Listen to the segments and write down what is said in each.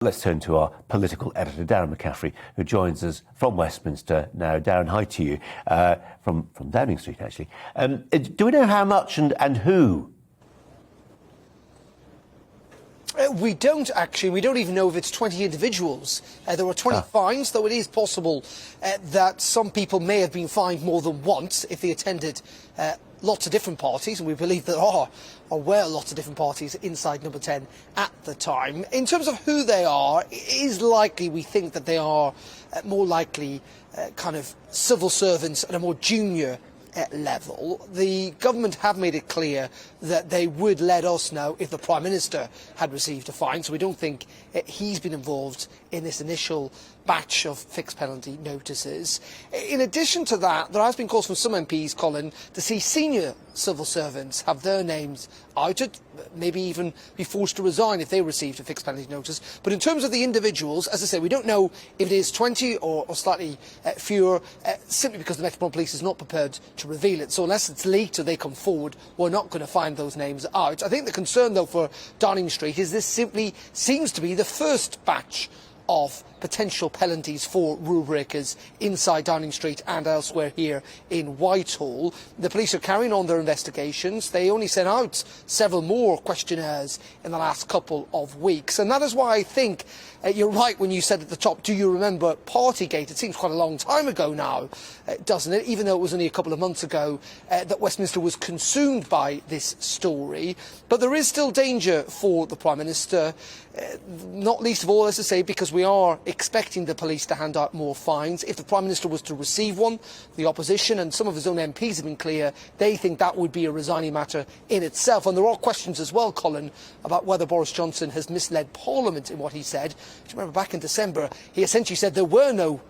Let's turn to our political editor, Darren McCaffrey, who joins us from Westminster now. Darren, hi to you, from Downing Street, actually. Do we know how much and who? We don't, actually. We don't even know if it's 20 individuals. There were 20 fines, though it is possible that some people may have been fined more than once if they attended lots of different parties, and we believe there were lots of different parties inside Number 10 at the time. In terms of who they are, it is likely, we think, that they are more likely kind of civil servants at a more junior level. The government have made it clear that they would let us know if the Prime Minister had received a fine, so we don't think he's been involved in this initial batch of fixed penalty notices. In addition to that, there has been calls from some MPs, Colin, to see senior civil servants have their names outed, maybe even be forced to resign if they received a fixed penalty notice. But in terms of the individuals, as I say, we don't know if it is 20 or slightly fewer, simply because the Metropolitan Police is not prepared to reveal it. So unless it's leaked or they come forward, we're not going to find those names out. I think the concern, though, for Downing Street is this simply seems to be the first batch of potential penalties for rule breakers inside Downing Street and elsewhere here in Whitehall. The police are carrying on their investigations. They only sent out several more questionnaires in the last couple of weeks, and that is why I think you're right when you said at the top, do you remember Partygate? It seems quite a long time ago now, doesn't it? Even though it was only a couple of months ago that Westminster was consumed by this story. But there is still danger for the Prime Minister, not least of all, as I say, because we are expecting the police to hand out more fines. If the Prime Minister was to receive one, the opposition and some of his own MPs have been clear they think that would be a resigning matter in itself. And there are questions as well, Colin, about whether Boris Johnson has misled Parliament in what he said. Do you remember back in December, he essentially said there were no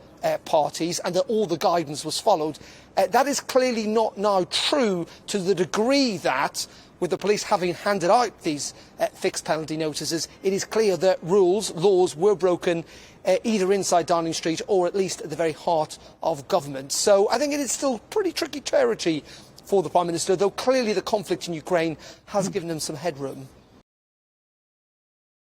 parties and that all the guidance was followed. That is clearly not now true to the degree that, with the police having handed out these fixed penalty notices, it is clear that laws were broken either inside Downing Street or at least at the very heart of government. So I think it is still pretty tricky territory for the Prime Minister, though clearly the conflict in Ukraine has given him some headroom.